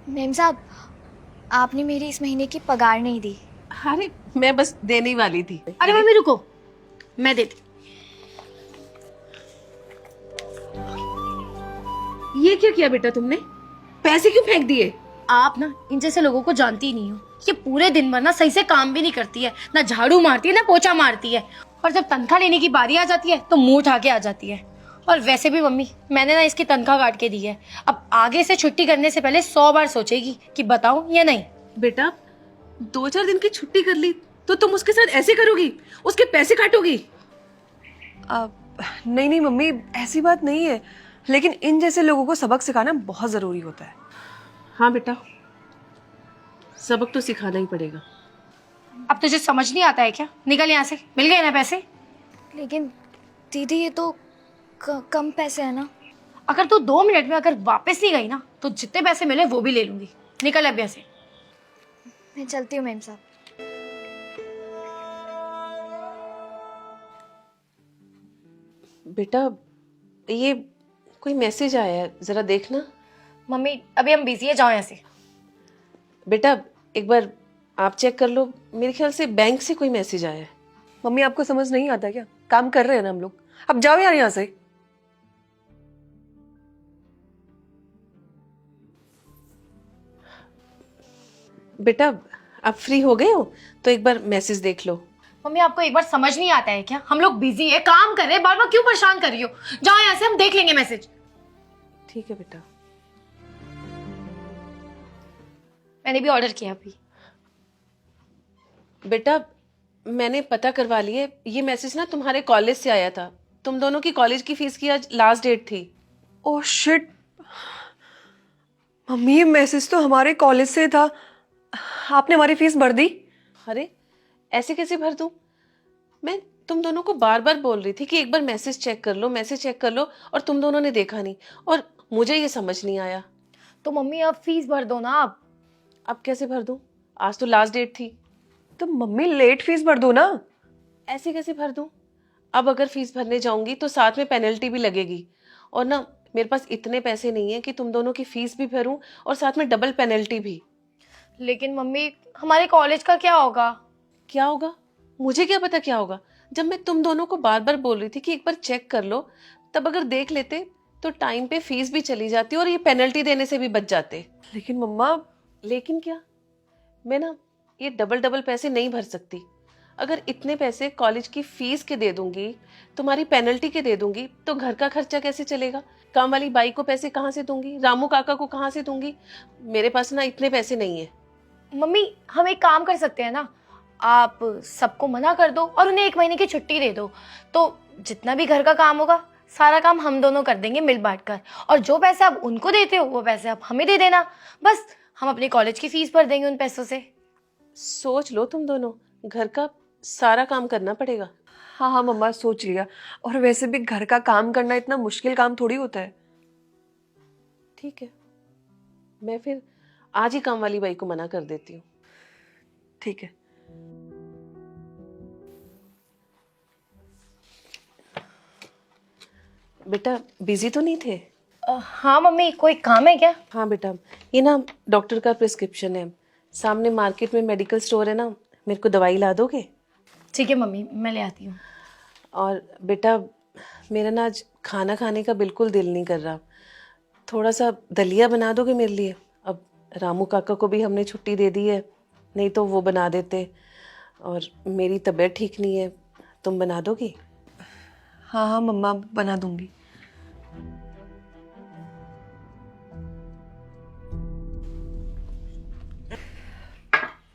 Ma'am साहब, आपने मेरी इस महीने की पगार नहीं दी। अरे मैं बस देने ही वाली थी। अरे मम्मी रुको, मैं देती। ये क्या किया बेटा तुमने? पैसे क्यों फेंक दिए? आप ना इन जैसे लोगों को जानती ही नहीं हो। ये पूरे दिन भर ना सही से काम भी नहीं करती है, ना झाड़ू मारती है ना पोछा मारती है, और जब तनख्वाह लेने की बारी आ जाती है तो मुंह उठा के आ जाती है। और वैसे भी मम्मी, मैंने ना इसकी तनख्वाह काट के दी है। अब आगे से छुट्टी करने से पहले 100 बार सोचेगी कि बताऊं या नहीं। बेटा 2-4 दिन की छुट्टी कर ली तो तुम उसके साथ ऐसे करोगी? उसके पैसे काटोगी? नहीं नहीं मम्मी, ऐसी बात नहीं है, लेकिन इन जैसे लोगों को सबक सिखाना बहुत ज़रूरी होता है। हाँ बेटा, सबक तो सिखाना ही पड़ेगा। अब तुझे समझ नहीं आता है क्या? निकल यहाँ से, मिल गए ना पैसे। लेकिन दीदी, ये तो कम पैसे है ना। अगर तू 2 मिनट में अगर वापस नहीं गई ना तो जितने पैसे मिले वो भी ले लूंगी। निकल अब यहाँ से। मैं चलती हूँ मेम साहब। बेटा ये कोई मैसेज आया है, जरा देखना। मम्मी अभी हम बिजी है, जाओ यहाँ से। बेटा एक बार आप चेक कर लो, मेरे ख्याल से बैंक से कोई मैसेज आया है। मम्मी आपको समझ नहीं आता क्या? काम कर रहे हैं ना हम लोग, अब जाओ यार यहाँ से। बेटा आप फ्री हो गए हो तो एक बार मैसेज देख लो। मम्मी आपको एक बार समझ नहीं आता है क्या? हम लोग बिजी है, काम कर रहे हैं, बार बार क्यों परेशान कर रही हो? जाओ यहाँ से, हम देख लेंगे मैसेज। ठीक है बेटा। मैंने भी ऑर्डर किया अभी। बेटा मैंने पता करवा लिया, ये मैसेज ना तुम्हारे कॉलेज से आया था। तुम दोनों की कॉलेज की फीस की आज लास्ट डेट थी। ओह शिट मम्मी, ये मैसेज तो हमारे कॉलेज से था। आपने हमारी फीस भर दी? अरे ऐसे कैसे भर दूं? मैं तुम दोनों को बार बार बोल रही थी कि एक बार मैसेज चेक कर लो, मैसेज चेक कर लो, और तुम दोनों ने देखा नहीं, और मुझे ये समझ नहीं आया। तो मम्मी अब फीस भर दो ना आप। अब कैसे भर दूं? आज तो लास्ट डेट थी। तो मम्मी लेट फीस भर दो ना। ऐसे कैसे भर दूं? अब अगर फीस भरने जाऊंगी तो साथ में पेनल्टी भी लगेगी, और ना मेरे पास इतने पैसे नहीं है कि तुम दोनों की फीस भी भरूं और साथ में डबल पेनल्टी भी। लेकिन मम्मी हमारे कॉलेज का क्या होगा? क्या होगा? मुझे क्या पता क्या होगा। जब मैं तुम दोनों को बार बार बोल रही थी कि एक बार चेक कर लो, तब अगर देख लेते तो टाइम पे फीस भी चली जाती और ये पेनल्टी देने से भी बच जाते। लेकिन मम्मा। लेकिन क्या? मैं ना ये डबल डबल पैसे नहीं भर सकती। अगर इतने पैसे कॉलेज की फीस के दे दूंगी, तुम्हारी पेनल्टी के दे दूंगी, तो घर का खर्चा कैसे चलेगा? काम वाली बाई को पैसे कहाँ से दूंगी? रामू काका को कहाँ से दूंगी? मेरे पास ना इतने पैसे नहीं है। मम्मी हम एक काम कर सकते हैं ना, आप सबको मना कर दो और उन्हें 1 महीने की छुट्टी दे दो। तो जितना भी घर का काम होगा सारा काम हम दोनों कर देंगे मिल बांट कर, और जो पैसे आप उनको देते हो वो पैसे आप हमें दे देना। बस हम अपनी कॉलेज की फीस भर देंगे उन पैसों से। सोच लो तुम दोनों, घर का सारा काम करना पड़ेगा। हाँ हाँ मम्मा, सोच लिया। और वैसे भी घर का काम करना इतना मुश्किल काम थोड़ी होता है। ठीक है, मैं फिर आज ही काम वाली बाई को मना कर देती हूँ। ठीक है। बेटा बिजी तो नहीं थे? हाँ मम्मी, कोई काम है क्या? हाँ बेटा, ये ना डॉक्टर का प्रिस्क्रिप्शन है, सामने मार्केट में मेडिकल स्टोर है ना, मेरे को दवाई ला दोगे? ठीक है मम्मी, मैं ले आती हूँ। और बेटा मेरा ना आज खाना खाने का बिल्कुल दिल नहीं कर रहा, थोड़ा सा दलिया बना दोगे मेरे लिए? अब रामू काका को भी हमने छुट्टी दे दी है, नहीं तो वो बना देते, और मेरी तबीयत ठीक नहीं है, तुम बना दोगी? हाँ हाँ मम्मा, बना दूंगी।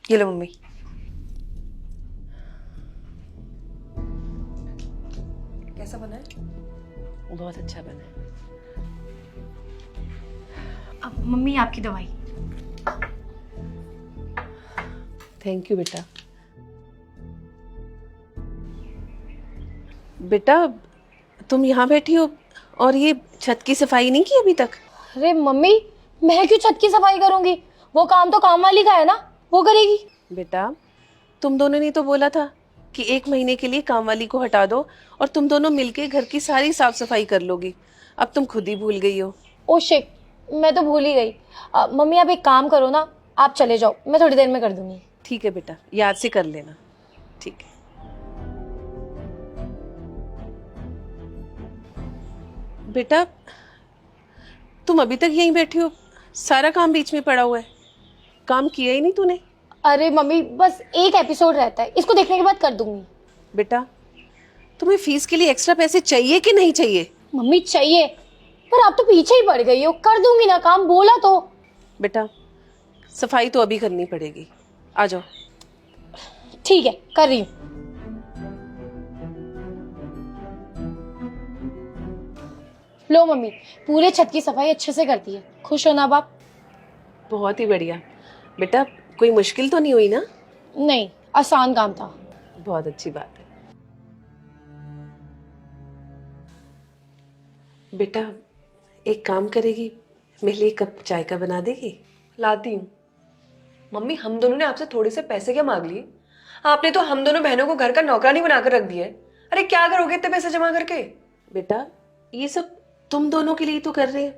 ये लो मम्मी। कैसा बना है? बहुत अच्छा बना है। अब मम्मी आपकी दवाई। थैंक यू बेटा। बेटा तुम यहाँ बैठी हो और ये छत की सफाई नहीं की अभी तक? अरे मम्मी, मैं क्यों छत की सफाई करूंगी? वो काम तो काम वाली का है ना, वो करेगी। बेटा तुम दोनों ने तो बोला था कि 1 महीने के लिए काम वाली को हटा दो और तुम दोनों मिलके घर की सारी साफ सफाई कर लोगी। अब तुम खुद ही भूल गई हो। ओ शिट, मैं तो भूल ही गई। मम्मी आप एक काम करो ना, आप चले जाओ, मैं थोड़ी देर में कर दूंगी। ठीक है बेटा, याद से कर लेना। ठीक है बेटा, तुम अभी तक यहीं बैठी हो, सारा काम बीच में पड़ा हुआ है, काम किया ही नहीं तूने। अरे मम्मी बस एक एपिसोड रहता है, इसको देखने के बाद कर दूंगी। बेटा तुम्हें फीस के लिए एक्स्ट्रा पैसे चाहिए कि नहीं चाहिए? मम्मी चाहिए, पर आप तो पीछे ही पड़ गई हो। कर दूंगी ना काम, बोला तो। बेटा सफाई तो अभी करनी पड़ेगी, आ जाओ। ठीक है, कर रही हूँ। लो मम्मी, पूरे छत की सफाई अच्छे से करती है। खुश हो ना बाप? बहुत ही बढ़िया। बेटा कोई मुश्किल तो नहीं हुई ना? नहीं, आसान काम था। बहुत अच्छी बात है। बेटा एक काम करेगी, मेरे लिए कप चाय का बना देगी? लाती हूँ। मम्मी हम दोनों ने आपसे थोड़े से पैसे क्या मांग लिए? आपने तो हम दोनों बहनों को घर का नौकरानी बनाकर रख दिया है। अरे क्या करोगे इतने पैसे जमा करके? बेटा ये सब तुम दोनों के लिए तो कर रहे हैं,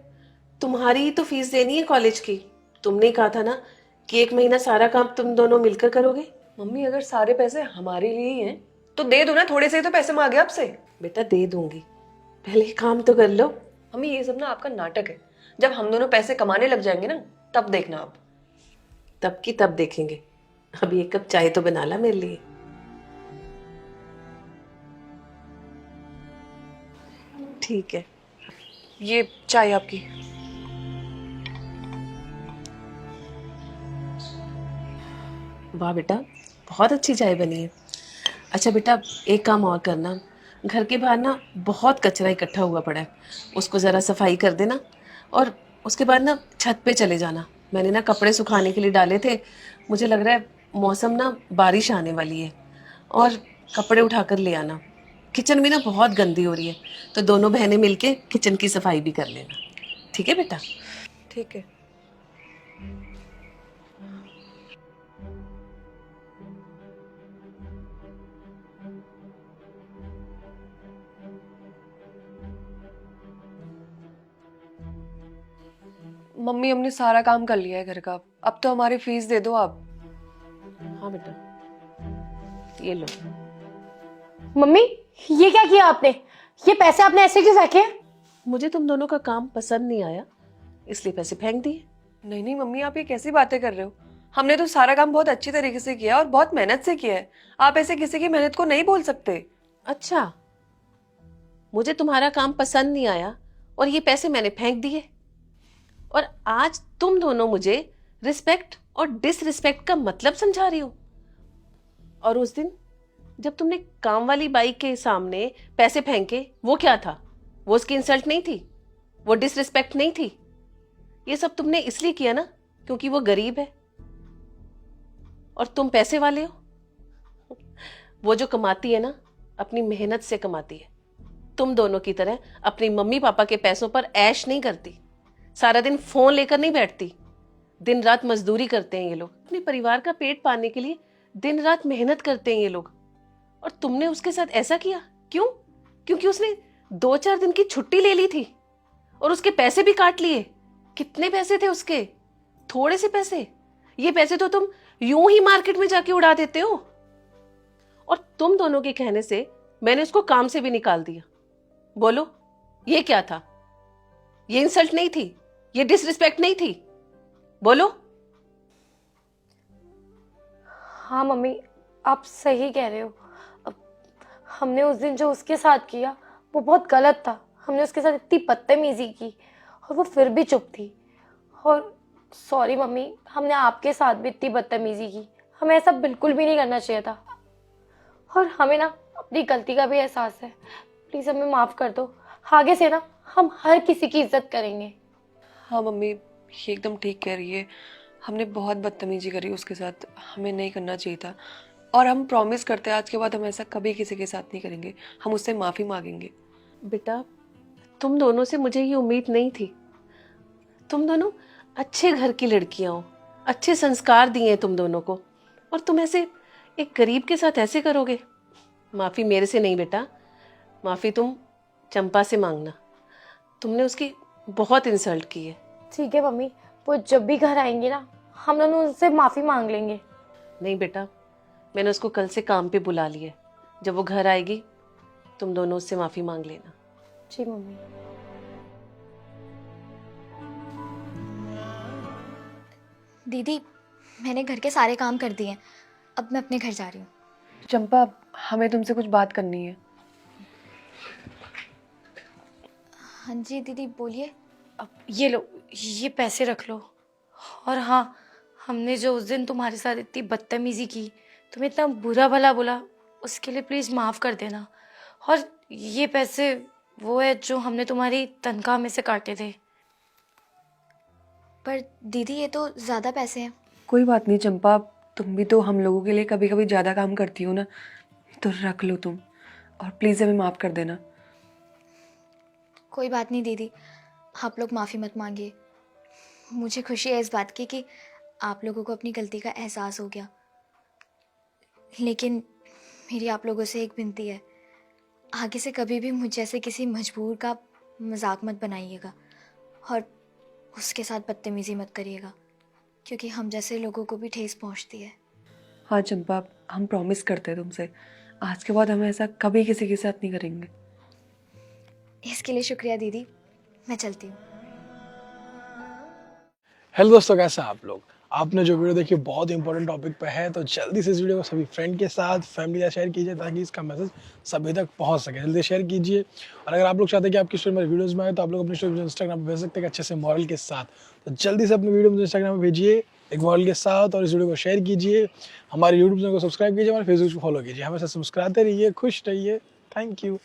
तुम्हारी ही तो फीस देनी है कॉलेज की। तुमने कहा था ना कि 1 महीना सारा काम तुम दोनों मिलकर करोगे। मम्मी अगर सारे पैसे हमारे लिए ही हैं तो दे दो ना, थोड़े से ही तो पैसे मांगे आपसे। बेटा दे दूंगी, पहले काम तो कर लो। मम्मी ये सब ना आपका नाटक है। जब हम दोनों पैसे कमाने लग जाएंगे ना तब देखना आप। तब की तब देखेंगे, अभी एक कप चाय तो बना ला मेरे लिए। ठीक है, ये चाय आपकी। वाह बेटा बहुत अच्छी चाय बनी है। अच्छा बेटा एक काम और करना, घर के बाहर ना बहुत कचरा इकट्ठा हुआ पड़ा है, उसको ज़रा सफाई कर देना। और उसके बाद ना छत पे चले जाना, मैंने ना कपड़े सुखाने के लिए डाले थे। मुझे लग रहा है मौसम ना बारिश आने वाली है, और कपड़े उठाकर ले आना। किचन भी ना बहुत गंदी हो रही है, तो दोनों बहनें मिलके किचन की सफाई भी कर लेना। ठीक है बेटा? ठीक है। मम्मी हमने सारा काम कर लिया है घर का, अब तो हमारी फीस दे दो आप। हाँ बेटा ये लो। मम्मी ये क्या किया आपने? ये पैसे आपने ऐसे क्यों फेंके? मुझे तुम दोनों का काम पसंद नहीं आया, इसलिए पैसे फेंक दिए। नहीं नहीं मम्मी आप ये कैसी बातें कर रहे हो? हमने तो सारा काम बहुत अच्छी तरीके से किया और बहुत मेहनत से किया है। आप ऐसे किसी की मेहनत को नहीं बोल सकते। अच्छा मुझे तुम्हारा काम पसंद नहीं आया और ये पैसे मैंने फेंक दिए, और आज तुम दोनों मुझे रिस्पेक्ट और डिसरिस्पेक्ट का मतलब समझा रही हो। और उस दिन जब तुमने काम वाली बाई के सामने पैसे फेंके, वो क्या था? वो उसकी इंसल्ट नहीं थी, वो डिसरिस्पेक्ट नहीं थी। ये सब तुमने इसलिए किया ना क्योंकि वो गरीब है और तुम पैसे वाले हो। वो जो कमाती है ना अपनी मेहनत से कमाती है, तुम दोनों की तरह अपनी मम्मी पापा के पैसों पर ऐश नहीं करती, सारा दिन फोन लेकर नहीं बैठती। दिन रात मजदूरी करते हैं ये लोग, अपने परिवार का पेट पालने के लिए दिन रात मेहनत करते हैं ये लोग। और तुमने उसके साथ ऐसा किया क्यों? क्योंकि उसने 2-4 दिन की छुट्टी ले ली थी और उसके पैसे भी काट लिए। कितने पैसे थे उसके? थोड़े से पैसे। ये पैसे तो तुम यूं ही मार्केट में जाके उड़ा देते हो। और तुम दोनों के कहने से मैंने उसको काम से भी निकाल दिया। बोलो ये क्या था? ये इंसल्ट नहीं थी, ये डिसरिस्पेक्ट नहीं थी? बोलो। हाँ मम्मी आप सही कह रहे हो। अब हमने उस दिन जो उसके साथ किया वो बहुत गलत था। हमने उसके साथ इतनी बदतमीजी की और वो फिर भी चुप थी। और सॉरी मम्मी, हमने आपके साथ भी इतनी बदतमीजी की। हमें ऐसा बिल्कुल भी नहीं करना चाहिए था। और हमें ना अपनी गलती का भी एहसास है। प्लीज़ हमें माफ़ कर दो। आगे से ना हम हर किसी की इज्जत करेंगे। हाँ मम्मी ये एकदम ठीक कह रही है। हमने बहुत बदतमीजी करी उसके साथ, हमें नहीं करना चाहिए था। और हम प्रॉमिस करते हैं आज के बाद हम ऐसा कभी किसी के साथ नहीं करेंगे। हम उससे माफ़ी मांगेंगे। बेटा तुम दोनों से मुझे ये उम्मीद नहीं थी। तुम दोनों अच्छे घर की लड़कियां हो, अच्छे संस्कार दिए हैं तुम दोनों को, और तुम ऐसे एक गरीब के साथ ऐसे करोगे? माफ़ी मेरे से नहीं बेटा, माफ़ी तुम चंपा से मांगना। तुमने उसकी बहुत इंसल्ट की है। ठीक है मम्मी, वो जब भी घर आएंगे ना हम दोनों उनसे माफ़ी मांग लेंगे। नहीं बेटा, मैंने उसको कल से काम पे बुला लिया है। जब वो घर आएगी तुम दोनों उससे माफ़ी मांग लेना। जी मम्मी। दीदी, मैंने घर के सारे काम कर दिए हैं, अब मैं अपने घर जा रही हूँ। चंपा, हमें तुमसे कुछ बात करनी है। हाँ जी दीदी, बोलिए। अब ये लो, ये पैसे रख लो। और हाँ, हमने जो उस दिन तुम्हारे साथ इतनी बदतमीजी की, तुम्हें इतना बुरा भला बोला, उसके लिए प्लीज़ माफ़ कर देना। और ये पैसे वो है जो हमने तुम्हारी तनख्वाह में से काटे थे। पर दीदी, ये तो ज़्यादा पैसे हैं। कोई बात नहीं चंपा, तुम भी तो हम लोगों के लिए कभी कभी ज़्यादा काम करती हो ना, तो रख लो तुम, और प्लीज़ हमें माफ़ कर देना। कोई बात नहीं दीदी, आप लोग माफ़ी मत मांगिए। मुझे खुशी है इस बात की कि आप लोगों को अपनी गलती का एहसास हो गया। लेकिन मेरी आप लोगों से एक विनती है, आगे से कभी भी मुझ जैसे किसी मजबूर का मजाक मत बनाइएगा और उसके साथ बदतमीज़ी मत करिएगा, क्योंकि हम जैसे लोगों को भी ठेस पहुंचती है। हाँ चंपा, हम प्रॉमिस करते हैं तुमसे, आज के बाद हम ऐसा कभी किसी के साथ नहीं करेंगे। इसके लिए शुक्रिया दीदी, मैं चलती हूँ। हेलो दोस्तों, कैसे हैं आप लोग। आपने जो वीडियो देखी बहुत ही इंपॉर्टेंट टॉपिक पे है, तो जल्दी से इस वीडियो को सभी फ्रेंड के साथ, फैमिली के साथ शेयर कीजिए ताकि इसका मैसेज सभी तक पहुंच सके। जल्दी शेयर कीजिए। और अगर आप लोग चाहते हैं कि आपकी स्टोरी मेरे वीडियोस में आए, तो आप लोग अपनी स्टोरी इंस्टाग्राम पे भेज सकते हैं अच्छे से मॉरल के साथ। तो जल्दी से अपनी वीडियो मुझे इंस्टाग्राम पे भेजिए एक मॉरल के साथ, और इस वीडियो को शेयर कीजिए। हमारे यूट्यूब चैनल को सब्सक्राइब कीजिए, हमारे फेसबुक को फॉलो कीजिए। हमेशा मुस्कुराते रहिए, खुश रहिए। Thank you.